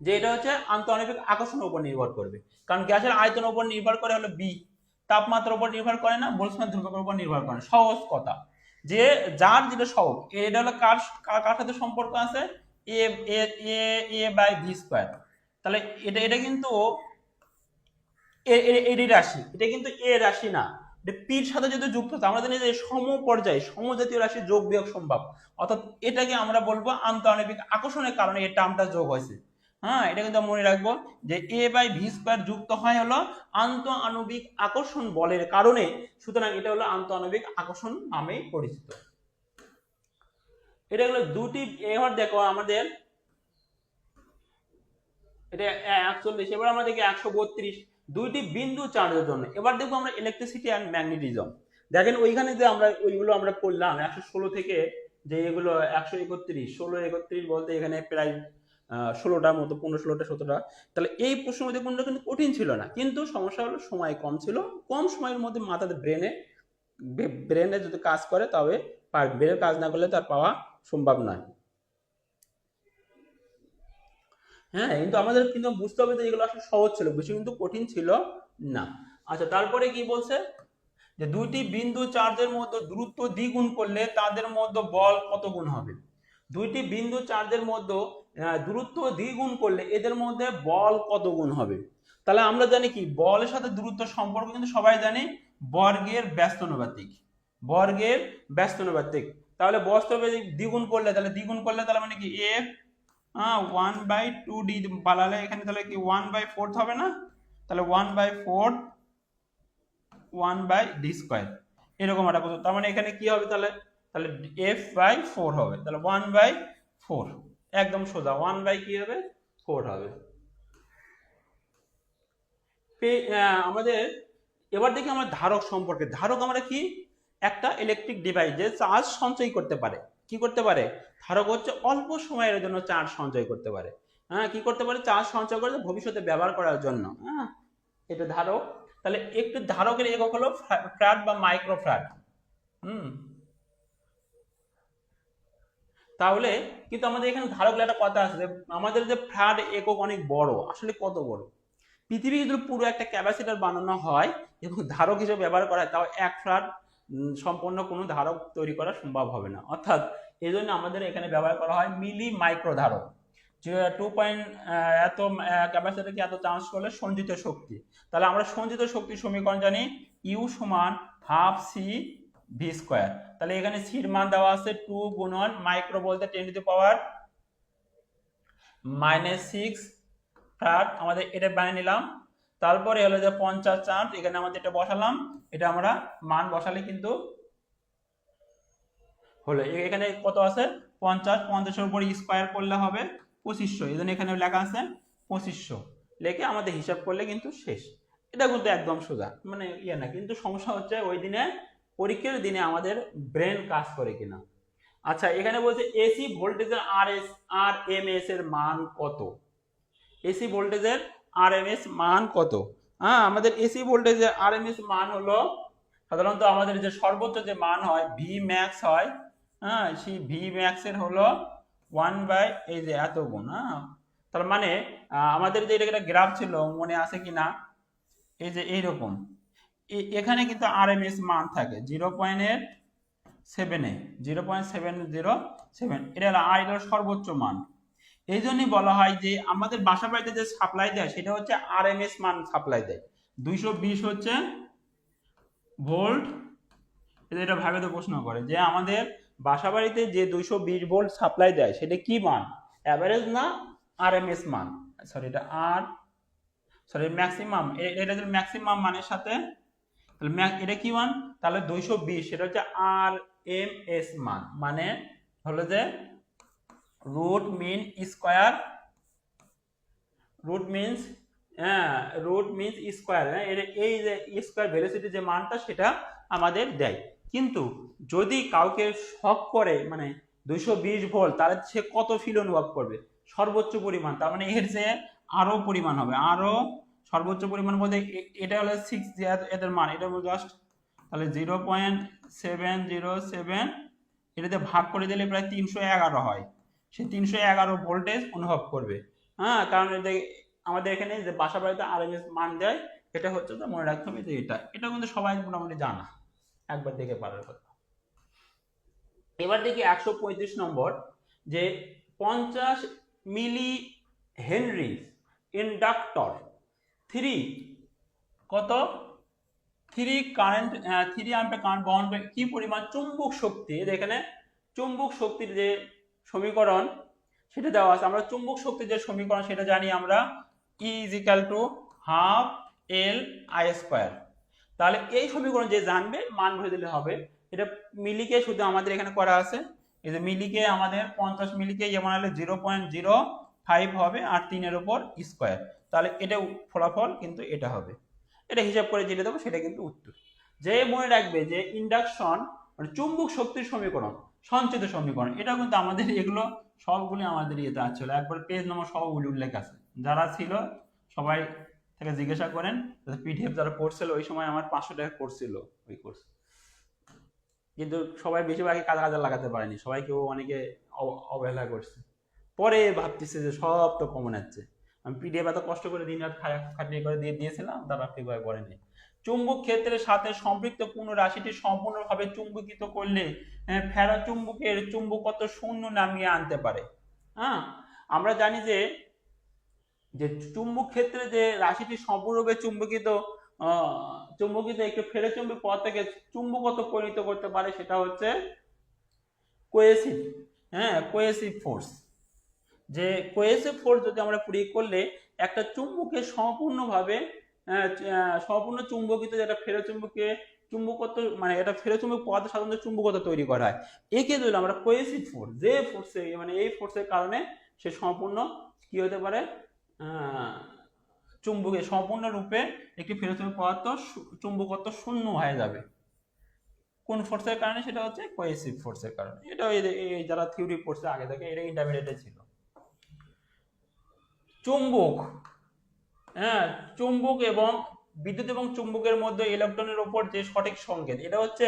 যে এটা হচ্ছে আন্তঃআণবিক আকর্ষণের উপর নির্ভর করবে, কারণ গ্যাসের আয়তনের উপর নির্ভর করে হলো বি, তাপমাত্রার উপর নির্ভর করে না, বোলসম্যান ধ্রুবকের উপর নির্ভর করে। সহজ কথা, যে যার যেটা সহগ, এটা হলো কার কার সাথে সম্পর্ক আছে, এ এ এ এ বাই ভি স্কয়ার। তাহলে এটা কিন্তু এ রাশি, এটা কিন্তু এ রাশি না, এটা পির সাথে যদি যুক্ত থাকে, আমরা জানি যে সমপর্যায় সমজাতীয় রাশি যোগ বিয়োগ সম্ভব, অর্থাৎ এটাকে আমরা বলবো আন্তঃআণবিক আকর্ষণের কারণে এই টার্মটা যোগ হয়েছে। হ্যাঁ, এটা কিন্তু মনে রাখবো যে এ বাই ভি স্কয়ার যুক্ত হয় হলো আন্তঃআণবিক আকর্ষণ বলের কারণে, সুতরাং এটা হলো আন্তঃআণবিক আকর্ষণ নামে পরিচিত। এটা হলো দুটি, এবার দেখো আমাদের এটা 41, এবার আমরা দেখি 132, দুইটি বিন্দু চার্জের জন্য। এবার দেখবো আমরা ইলেকট্রিসিটি অ্যান্ড ম্যাগনেটিজম। দেখেন ওইখানে যে আমরা ওইগুলো আমরা করলাম 116 থেকে, যে এগুলো 131, 16 31 বলতে এখানে প্রায় 16টার মতো, 15 16টা 17টা। তাহলে এই প্রশ্নগুলো কিন্তু কঠিন ছিল না, কিন্তু সমস্যা হলো সময় কম ছিল, কম সময়ের মধ্যে মাথাতে ব্রেনে যদি কাজ করে তবে পারবে, ব্রেনের কাজ না করলে তার পাওয়া সম্ভব নয়। হ্যাঁ, কিন্তু আমাদের কিন্তু বুঝতে হবে যে এগুলো আসলে সহজ ছিল, বেশি কিন্তু কঠিন ছিল না। আচ্ছা, তারপরে কি বলছে, যে দুইটি বিন্দু চার্জের মধ্যে দূরত্ব দ্বিগুণ করলে তাদের মধ্যে বল কত গুণ হবে। দুইটি বিন্দু চার্জের মধ্যে দূরত্ব দ্বিগুণ করলে এদের মধ্যে বল কত গুণ হবে। তাহলে আমরা জানি কি, বলের সাথে দূরত্ব সম্পর্ক কিন্তু সবাই জানি বর্গের ব্যস্তানুপাতিক, বর্গের ব্যস্তানুপাতিক। তাহলে ব্যস্তানুপাতিক দ্বিগুণ করলে, তাহলে মানে কি এফ 1/2d বানালে এখানে তাহলে কি 1/4 হবে না, তাহলে 1/4 1/d স্কয়ার, এরকম একটা কথা। তার মানে এখানে কি হবে, তাহলে f/4 হবে, তাহলে 1/4, একদম সোজা, 1 কি হবে 4 হবে। আমাদের এবার দেখি আমরা ধারক সম্পর্কে। ধারক আমরা কি, একটা ইলেকট্রিক ডিভাইস যে চার্জ সঞ্চয় করতে পারে, কি করতে পারে, ধারক হচ্ছে অল্প সময়ের জন্য চার্জ সঞ্চয় করতে পারে। হ্যাঁ, কি করতে পারে, চার্জ সঞ্চয় করে ভবিষ্যতে ব্যবহার করার জন্য। হ্যাঁ, এটা ধারক। তাহলে একটু ধারকের একক হলো ফ্যারাড বা মাইক্রো ফ্যারাড। তাহলে কিন্তু আমাদের এখানে ধারকের একটা কথা আছে যে আমাদের যে ফ্যারাড একক অনেক বড়, আসলে কত বড়, পৃথিবী যদি পুরো একটা ক্যাপাসিটর বানানো হয় এবং ধারক হিসেবে ব্যবহার করা হয়, তাও 1 ফ্যারাড সম্পন্ন কোনো ধারক তৈরি করা সম্ভব হবে না। অর্থাৎ এই জন্য আমাদের এখানে ব্যবহার করা হয় মিলি মাইক্রো ধারক, যে 2 এত ক্যাপাসিটরকে এত চার্জ করলে সঞ্চিত শক্তি। তাহলে আমরা সঞ্চিত শক্তির সমীকরণ জানি, ইউ সমান হাফ সি ভি স্কয়ার। তাহলে এখানে সির মান দেওয়া আছে 2 গুণন মাইক্রো বলতে 10⁻⁻6 ফ্যারাড, আমাদের এটা বানিয়ে নিলাম। তারপরে হলো যে 50 চার্জ, এখানে আমাদের এটা বসালাম, এটা আমরা মান বসালে কিন্তু হলো, এখানে কত আছে 50, 50-এর উপর স্কয়ার করলে হবে 2500, এই জন্য এখানে লেখা আছে 2500, লেখে আমাদের হিসাব করলে কিন্তু শেষ। এটা কিন্তু একদম সোজা, মানে ইয়ে না, কিন্তু সমস্যা হচ্ছে ওই দিনে পরীক্ষার দিনে আমাদের ব্রেন কাজ করে কিনা। আচ্ছা, এখানে বলছে এসি ভোল্টেজের আরএমএস এর মান কত, এসি ভোল্টেজের আরএমএস মান কত। হ্যাঁ, আমাদের এসি ভোল্টেজের আরএমএস মান হলো সাধারণত আমাদের যে সর্বোচ্চ যে মান হয় ভি ম্যাক্স হয়, হ্যাঁ, সেই ভি ম্যাক্স এর হলো 1 এই যে এত গুণ। হ্যাঁ, তার মানে আমাদের যে এটা গ্রাফ ছিল মনে আছে কিনা, এই যে এইরকম, এখানে কিন্তু আরএমএস মান থাকে 0.7, এটা হলো আর এর সর্বোচ্চ মান। এই জন্যই বলা হয় যে আমাদের বাসা বাড়িতে যে সাপ্লাই দেয় সেটা হচ্ছে আরএমএস মান সাপ্লাই দেয়। 220 হচ্ছে ভোল্ট। এটা ভাবে তো প্রশ্ন করে যে আমাদের বাসা বাড়িতে যে 220 ভোল্ট সাপ্লাই দেয় সেটা কি মান, অ্যাভারেজ না আরএমএস মান, সরি এটা আর সরি ম্যাক্সিমাম, এটা যদি ম্যাক্সিমাম মানের সাথে তাহলে এটা কি মান, তাহলে 220 সেটা হচ্ছে আর এম এস মান, মানে হলো যে root mean square, root means root means square, এই যে স্কয়ার ভেলোসিটি যে মানটা সেটা আমাদের দেয়। কিন্তু যদি কাউকে শক করে মানে 220 ভোল্ট, তাহলে সে কত ফিল অনুভব করবে, সর্বোচ্চ পরিমাণ, তার মানে এর যে আরো পরিমাণ হবে, আরো সর্বোচ্চ পরিমাণ বলতে এটা হলো 6 এদের মান, এটা জাস্ট তাহলে 0.707, এটাতে ভাগ করে দিলে প্রায় 311 হয়, সে 311 ভোল্টেজ অনুভব করবে। হ্যাঁ, কারণ আমাদের এখানে যে বাসা বাড়িতে আরএমএস মান দেয়, এটা হচ্ছে তো মনে রাখতে হবে যে এটা কিন্তু সবাই মোটামুটি জানা, একবার দেখে পারার কথা। এবার দেখি 135 নম্বর, যে 50 মিলি হেনরি ইন্ডাক্টর 3 কত 3 কারেন্ট 3 অ্যাম্পিয়ার কারেন্ট বহন করে কি পরিমাণ চুম্বক শক্তি, এখানে চুম্বক শক্তির যে সমীকরণ সেটা দেওয়া আছে, আমরা চুম্বক শক্তির যে সমীকরণ সেটা জানি আমরা, E = ½ L I²। তাহলে এই সমীকরণ যে জানবে মান ভরে দিলে হবে। এটা মিলিকে শুধু আমাদের এখানে করা আছে, এই যে মিলিকে আমাদের 50 মিলিকে যেমন হলে 0.05 হবে আর 3 এর উপর স্কয়ার, তাহলে এটা ফলাফল কিন্তু এটা হবে, এটা হিসাব করে যেটা দেবো সেটা কিন্তু উত্তর। যে মনে রাখবে যে ইন্ডাকশন মানে চুম্বক শক্তির সমীকরণ সঞ্চিত সমীকরণ, এটা কিন্তু আমাদের এগুলো সবগুলি আমাদের ইয়েতে আছে, একবার পেজ নম্বর সবগুলি উল্লেখ আছে, যারা ছিল সবাই থেকে জিজ্ঞাসা করেন, পিডিএফ যারা পড়ছিল ওই সময় আমার 500 টাকা পড়ছিল ওই কোর্স, কিন্তু সবাই বেশিরভাগই কাজে লাগাতে পারেনি, সবাই কেউ অনেকে অবহেলা করছে, পরে ভাবতেছে যে সব তো কমন আছে, আমি পিডিএফ এত কষ্ট করে দিন রাত খাটিয়ে করে দিয়েছিলাম, তারা ঠিকভাবে পড়েনি। চুম্বক ক্ষেত্রের সাথে সম্পৃক্ত কোনো রাশিটি সম্পূর্ণভাবে চুম্বকিত করলে ফেরোচুম্বকের চুম্বকত্ব শূন্য নামিয়ে আনতে পারে। হ্যাঁ, আমরা জানি যে চুম্বক ক্ষেত্রে যে রাশিটি সম্পূর্ণরূপে চুম্বকিত একটি ফেরোচুম্বক পদার্থকে চুম্বকত্ব পরিণত করতে পারে, সেটা হচ্ছে কোয়েসিভ, কোয়েসিভ ফোর্স। যে কোয়েসিভ ফোর্স যদি আমরা প্রয়োগ করলে একটা চুম্বকের সম্পূর্ণ চুম্বকিত, যেটা ফেরোচুম্বকে চুম্বকত্ব মানে এটা ফেরোচুম্বক পদার্থ সাধারণত চুম্বকত্ব তৈরি করা হয়, একে যদি আমরা কোয়েসিভ ফোর্স, যে ফোর্সে মানে এই ফোর্সের কারণে সে সম্পূর্ণ কি হতে পারে, চুম্বকে সম্পূর্ণরূপে একটি ফেরোচুম্বক পদার্থ চুম্বকত্ব শূন্য হয়ে যাবে, কোন ফোর্সের কারণে, সেটা হচ্ছে কোয়েসিভ ফোর্সের কারণে। এটা এই যারা থিওরি পড়ছে আগে থেকে, এটা ইন্টারমিডিয়েটে ছিল। চুম্বক, চুম্বক এবং বিদ্যুৎ এবং চুম্বকের মধ্যে ইলেকট্রনের উপর যে সঠিক সংকেত, এটা হচ্ছে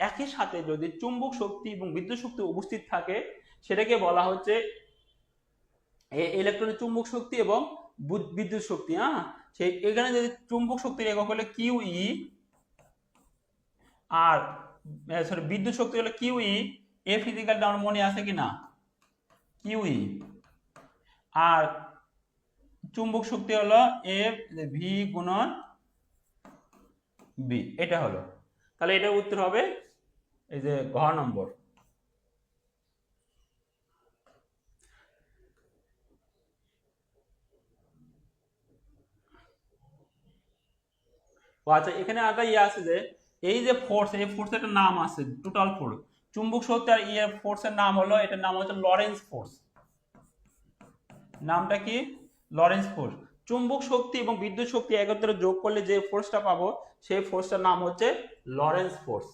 একই সাথে যদি চুম্বক শক্তি এবং বিদ্যুৎ শক্তি উপস্থিত থাকে সেটাকে বলা হচ্ছে ইলেকট্রনের চুম্বক শক্তি এবং বিদ্যুৎ শক্তি। সেই এখানে যদি চুম্বক শক্তির একক হলে কিউই আর সরি বিদ্যুৎ শক্তি হলো কিউই, এ ফিজিক্যালটা আমার মনে আছে কিনা, কিউই, আর চুম্বক শক্তি হলো এফ ভি গুণন বি, এটা হলো, তাহলে এটার উত্তর হবে এই যে ঘ নম্বর। আচ্ছা, এখানে একটা ইয়ে আছে যে এই যে ফোর্স, এই ফোর্সের একটা নাম আছে, টোটাল ফোর্স, চুম্বক শক্তি আর ইয়ে ফোর্সের নাম হলো, এটার নাম হচ্ছে লরেন্স ফোর্স, নামটা কি লরেন্স ফোর্স। চুম্বক শক্তি এবং বিদ্যুৎ শক্তি একত্রে যোগ করলে যে ফোর্সটা পাবো সেই ফোর্সটার নাম হচ্ছে লরেন্স ফোর্স।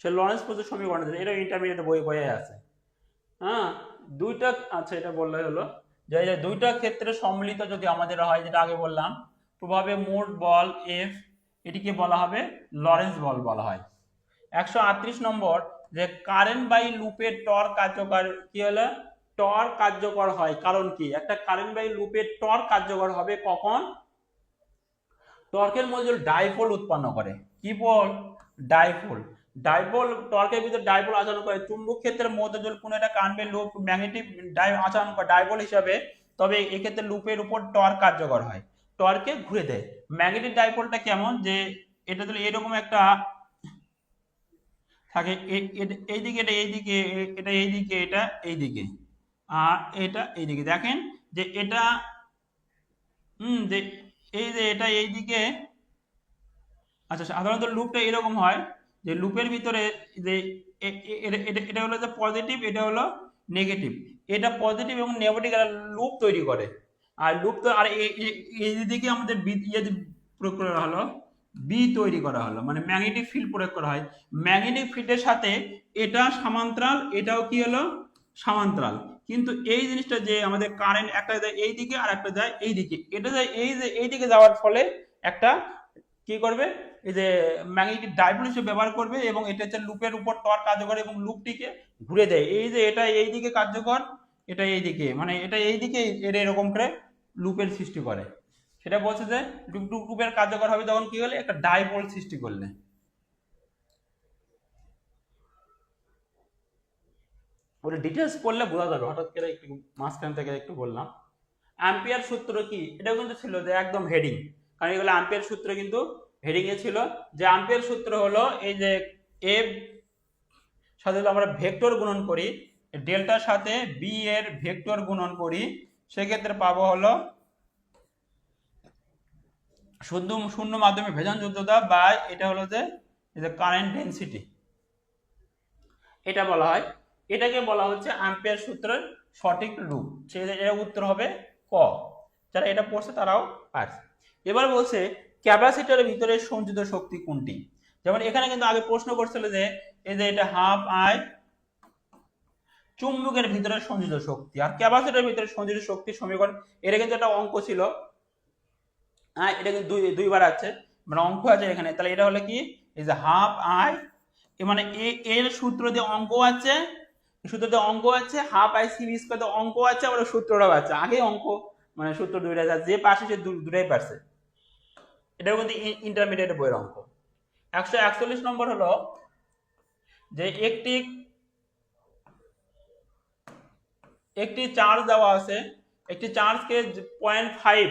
সে লরেন্স ফোর্সের সমীকরণ, এটা ইন্টারমিডিয়েট বইয়ে আছে। দুইটা, আচ্ছা এটা বললে হলো যে দুইটা ক্ষেত্রে সম্মিলিত যদি আমাদের হয়, যেটা আগে বললাম প্রভাবে মোট বল এফ, এটিকে বলা হবে লরেন্স বল বলা হয়। 138 নম্বর, যে কারেন্ট বাই লুপের টর্ক কার্যকর কি হলো, টর্ক কার্যকর হয় কারণ কি, একটা কারেন্ট বাই লুপের টর্ক কার্যকর হবে কখন, টর্কের মধ্যে ডাইপোল উৎপন্ন করে, কি বল ডাইপোল, ডাইপোল টর্কের ভিতরে ডাইপোল আচরণ করে, চুম্বক ক্ষেত্রের মধ্যে যদি কোনো একটা কারেন্ট বাই লুপ ম্যাগনেটিক আচরণ করে ডাইপোল হিসাবে, তবে এক্ষেত্রে লুপের উপর টর্ক কার্যকর হয়, টর্কে ঘুরে দেয়। ম্যাগনেটিক ডাইপোলটা কেমন, যে এটা তাহলে এরকম একটা থাকে, এইদিকে এটা এইদিকে, এটা এইদিকে, এটা এইদিকে, আর এটা এইদিকে। দেখেন যে এটা যে এই যে এটা এইদিকে। আচ্ছা, সাধারণত লুপটা এরকম হয় যে লুপের ভিতরে যে এটা হলো যে পজিটিভ, এটা হলো নেগেটিভ, এটা পজিটিভ এবং নেগেটিভ লুপ তৈরি করে। আর লুপ তো আর এই দিকে আমাদের প্রয়োগ করা হলো, বি তৈরি করা হলো, মানে ম্যাগনেটিক ফিল্ড প্রয়োগ করা হয়। ম্যাগনেটিক ফিল্ডের সাথে এটা সমান্তরাল, এটাও কি হলো সমান্তরাল। কিন্তু এই জিনিসটা যে আমাদের কারেন্ট একটা যায় এই দিকে আর একটা যায় এই দিকে, এটা যায় এই যে এই দিকে যাওয়ার ফলে একটা কি করবে, এই যে ম্যাগনেটিক ডাইপোল হিসেবে ব্যবহার করবে এবং এটা হচ্ছে লুপের উপর টর্ক কার্যকর এবং লুপটিকে ঘুরে দেয়। এই যে এটা এই দিকে কার্যকর, এটা এই দিকে, মানে এটা এই দিকে এটা এরকম করে লুপের সৃষ্টি করে। সেটা বলছে যে লুপের কার্যকর হবে যখন কি হলে একটা ডাইপোল সৃষ্টি করলে। ওটা ডিটেলস পড়লে বোঝা যাবে, হঠাৎ করে একটু মাঝখান থেকে একটু বললাম। অ্যাম্পিয়ার সূত্র কি, এটাও কিন্তু ছিল যে একদম হেডিং, কারণ এগুলো অ্যাম্পিয়ার সূত্র কিন্তু হেডিং এ ছিল। যে অ্যাম্পিয়ার সূত্র হলো এই যে এ সাথে যদি আমরা ভেক্টর গুণন করি, ডেল্টার সাথে বি এর ভেক্টর গুণন করি, সেক্ষেত্রে পাবো হলো শূন্য মাধ্যমে ভেজন যোগ্যতা বা এটা হলো যে কারেন্ট ডেনসিটি, এটা বলা হয়। এটাকে বলা হচ্ছে অ্যাম্পিয়ার সূত্রের সঠিক রূপ। এর উত্তর হবে ক। যারা এটা পড়ছে তারাও পারছে। এবার বলছে ক্যাপাসিটরের ভিতরে সঞ্চিত শক্তি কোনটি। যেমন এখানে কিন্তু আগে প্রশ্ন করছিল যে এই যে এটা হাফ আই চুম্বকের ভিতরে সঞ্চিত শক্তি আর ক্যাপাসিটরের ভিতরে সঞ্চিত শক্তি সমীকরণ, এটা কিন্তু একটা অঙ্ক ছিল। হ্যাঁ, এটা কিন্তু দুইবার আছে, মানে অঙ্ক আছে এখানে। তাহলে এটা হলো কি, এই যে হাফ আই, মানে এর সূত্র দিয়ে অঙ্ক আছে, সূত্র দিয়ে অঙ্ক আছে, হাফ আই সিবি স্কয়ার অঙ্ক আছে, আবার সূত্রটাও আছে। আগে অঙ্ক মানে সূত্র দুইটা আছে, যে পাশে সে দুটাই পারছে। এটাও কিন্তু ইন্টারমিডিয়েট বইয়ের অঙ্ক। 141 নম্বর হলো যে একটি চার্জ দেওয়া আছে, একটি চার্জকে 0.5,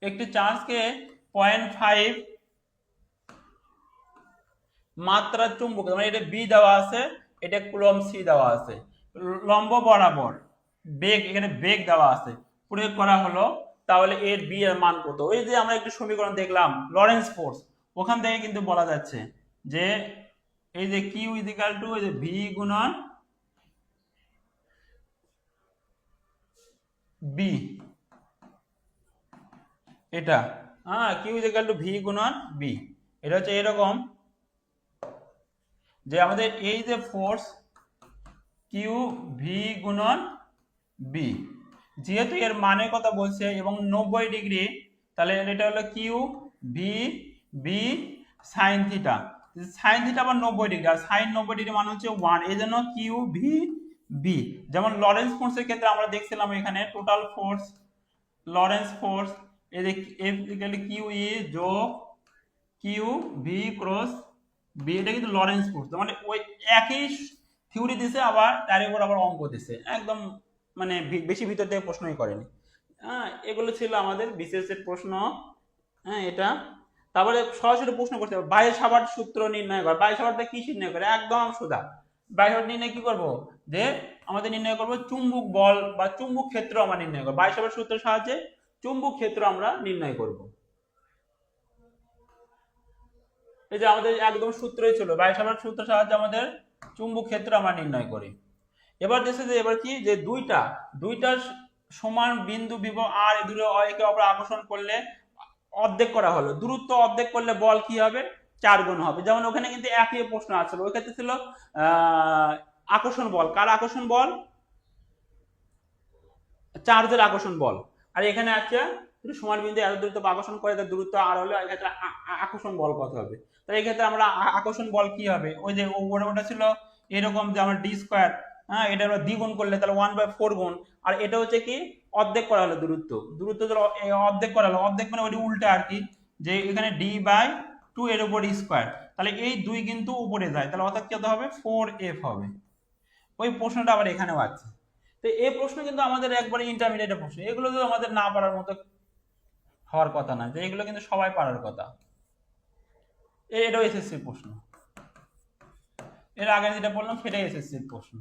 একটি চার্জকে 0.5 মাত্রা চুম্বক, মানে এটা বি দেওয়া আছে, এটা কুলম্ব সি দেওয়া আছে, লম্ব বরাবর বেগ, এখানে বেগ দেওয়া আছে, প্রয়োগ করা হলো, তাহলে এর বি এর মান কত। ওই যে আমরা একটু সমীকরণ দেখলাম লরেন্স ফোর্স, ওখান থেকে কিন্তু বলা যাচ্ছে যে এই যে কিউ ইজিক্যাল টু এই যে ভি গুণন বি, এটা কিউ ইজিক্যাল টু ভি গুণন বি। এটা হচ্ছে এরকম যে আমাদের এই যে ফোর্স কিউ ভি গুণন বি, যেহেতু এর মানের কথা বলছে এবং 90 ডিগ্রি, তাহলে এটা হলো Q V B sine theta. Sine theta আবার 90 ডিগ্রি, আর সাইন 90 ডিগ্রি মানে হচ্ছে 1, এই জন্য কিউ ভি বি। যেমন লরেন্স ফোর্সের ক্ষেত্রে আমরা দেখছিলাম এখানে টোটাল ফোর্স, লরেন্স ফোর্স এই যে এফ ইকুয়াল কিউ ই যোগ কিউ ভি ক্রস বি, এটা কিন্তু লরেন্স ফোর্স, মানে ওই একই থিওরি দিছে, আবার তার উপর আবার অঙ্ক দিছে, একদম মানে বেশি ভিতর থেকে প্রশ্নই করেনি। এগুলো ছিল আমাদের বিসিএস এর প্রশ্ন। এটা তারপরে সরাসরি প্রশ্ন করতে হবে বায়ুসাভার সূত্র নির্ণয় কর। বায়ুসাভারটা কি নির্ণয় করে, একদম সোজা। বায়ুসাভার নির্ণয় কি করব, যে আমাদের নির্ণয় করব চুম্বক বল বা চুম্বক ক্ষেত্র আমরা নির্ণয় করব। বায়ুসাভার সূত্রের সাহায্যে চুম্বক ক্ষেত্র আমরা নির্ণয় করব। এই যে আমাদের একদম সূত্রই ছিল, বায়ুসাভার সূত্রের সাহায্যে আমাদের চুম্বক ক্ষেত্র আমরা নির্ণয় করি। এবার দেখছে যে এবার কি, যে দুইটা সমান বিন্দু বিভব আর এই দুটো একে অপর আকর্ষণ করলে অর্ধেক করা হলো, দূরত্ব অর্ধেক করলে বল কি হবে, 4 গুণ হবে। যেমন ওখানে কিন্তু একই প্রশ্ন আছে, ওই ক্ষেত্রে ছিল আকর্ষণ বল, কার আকর্ষণ বল, চার্জের আকর্ষণ বল। আর এখানে আছে সমান বিন্দু এত দূরত্ব আকর্ষণ করে, তার দূরত্ব আর হলে এক্ষেত্রে আকর্ষণ বল কত হবে। তাই এই ক্ষেত্রে আমরা আকর্ষণ বল কি হবে, ওই যে ওটা ছিল এরকম যে আমরা ডি স্কয়ার, এটা আমরা দ্বিগুণ করলে তাহলে 1/4 গুণ, আর এটা হচ্ছে কি অর্ধেক করা হলো দূরত্ব, অর্ধেক করা হলো, অর্ধেক মানে ওই উল্টা আর কি, যে এখানে d/2 এর উপর স্কয়ার, তাহলে এই 2 কিন্তু উপরে যায়, তাহলে অর্থাৎ কত হবে 4f হবে। ওই প্রশ্নটা আবার এখানেও আছে। তো এই প্রশ্ন কিন্তু আমাদের একবারে ইন্টারমিডিয়েটের প্রশ্ন, এগুলো তো আমাদের না পারার মতো হওয়ার কথা না, যে এগুলো কিন্তু সবাই পারার কথা। এটাও এসএসসির প্রশ্ন, এর আগে যেটা বললাম সেটাই এসএসসির প্রশ্ন,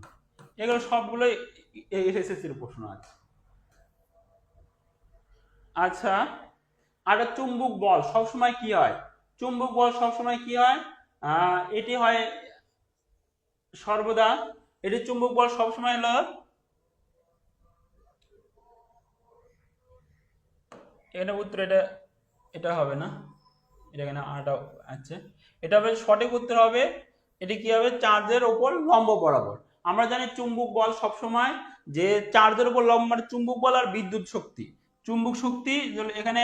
এগুলো সবগুলোই এসএসসির প্রশ্ন আছে। আচ্ছা, আর চুম্বক বল সবসময় কি হয়? চুম্বক বল সবসময় কি হয়? এটি হয় সর্বদা, এটি চুম্বক বল সবসময় হলো, এটা উত্তর, এটা হবে না, এটা এখানে আটা আছে, এটা হবে সঠিক উত্তর হবে, এটি কি হবে? চার্জের ওপর লম্ব বরাবর। আমরা জানি চুম্বক বল সবসময় যে চার্জের উপর লম্ব, মানে চুম্বক বল আর বিদ্যুৎ শক্তি, চুম্বক শক্তি এখানে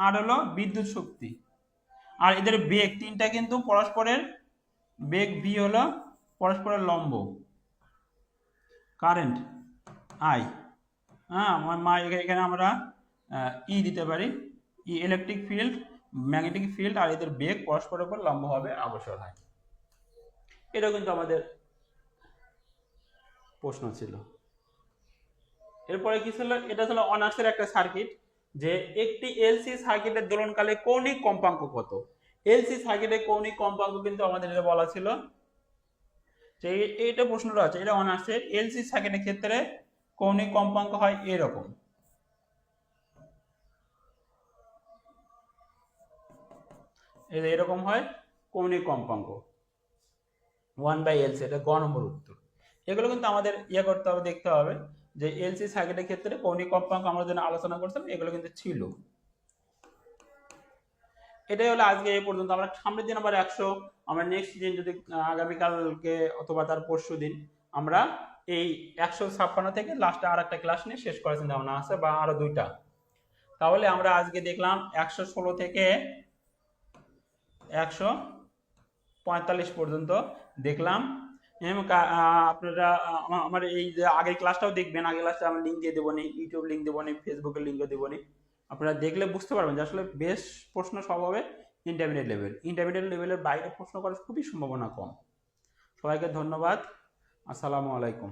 আর হলো বিদ্যুৎ শক্তি, আর এদের বেগ তিনটা কিন্তু পরস্পরের, বেগ ভি হলো পরস্পরের লম্ব, কারেন্ট আই, হ্যাঁ এখানে আমরা ই দিতে পারি, ই ইলেকট্রিক ফিল্ড, ম্যাগনেটিক ফিল্ড, আর এদের বেগ পরস্পরের উপর লম্ব হবে আবশ্যক হয়। এটাও কিন্তু আমাদের প্রশ্ন ছিল। এরপরে কি ছিল? এটা ছিল অনার্সের একটা সার্কিট, যে একটি এলসি সার্কিটের দোলনকালে কৌণিক কম্পাঙ্ক কত? এলসি সার্কিটের কৌণিক কম্পাঙ্ক কিন্তু আমাদের এটা বলা ছিল, যে এইটা প্রশ্নটা আছে, এটা অনার্সের। এলসি সার্কিটের ক্ষেত্রে কৌণিক কম্পাঙ্ক হয় এরকম, এরকম হয় কৌণিক কম্পাঙ্ক 1/LC, এটা গ নম্বর উত্তর। এগুলো কিন্তু আমাদের ইয়ে করতে হবে, দেখতে হবে যে এলসি সার্কিটের ক্ষেত্রে কৌণিক কম্পাঙ্ক আমরা যেন আলোচনা করছিলাম এগুলো কিন্তু ছিল। এটাই হলো আজকে এই পর্যন্ত। আমরা সামনের দিন আবার 100, আমরা নেক্সট দিন যদি আগামীকালকে অথবা তার পরশু দিন আমরা এই 156 থেকে লাস্টে আর একটা ক্লাস নিয়ে শেষ করার চিন্তা ভাবনা আছে, বা আরো 2টা। তাহলে আমরা আজকে দেখলাম 116 থেকে 145 পর্যন্ত দেখলাম। আপনারা আমার এই যে আগের ক্লাসটাও দেখবেন, আগের ক্লাসটা আমি লিঙ্ক দিয়ে দেবো, ইউটিউব লিঙ্ক দেবো, ফেসবুকের লিঙ্কও দেবো। আপনারা দেখলে বুঝতে পারবেন যে আসলে বেশ প্রশ্ন সব হবে ইন্টারমিডিয়েট লেভেল, ইন্টারমিডিয়েট লেভেলের বাইরে প্রশ্ন করার খুবই সম্ভাবনা কম। সবাইকে ধন্যবাদ, আসসালামু আলাইকুম।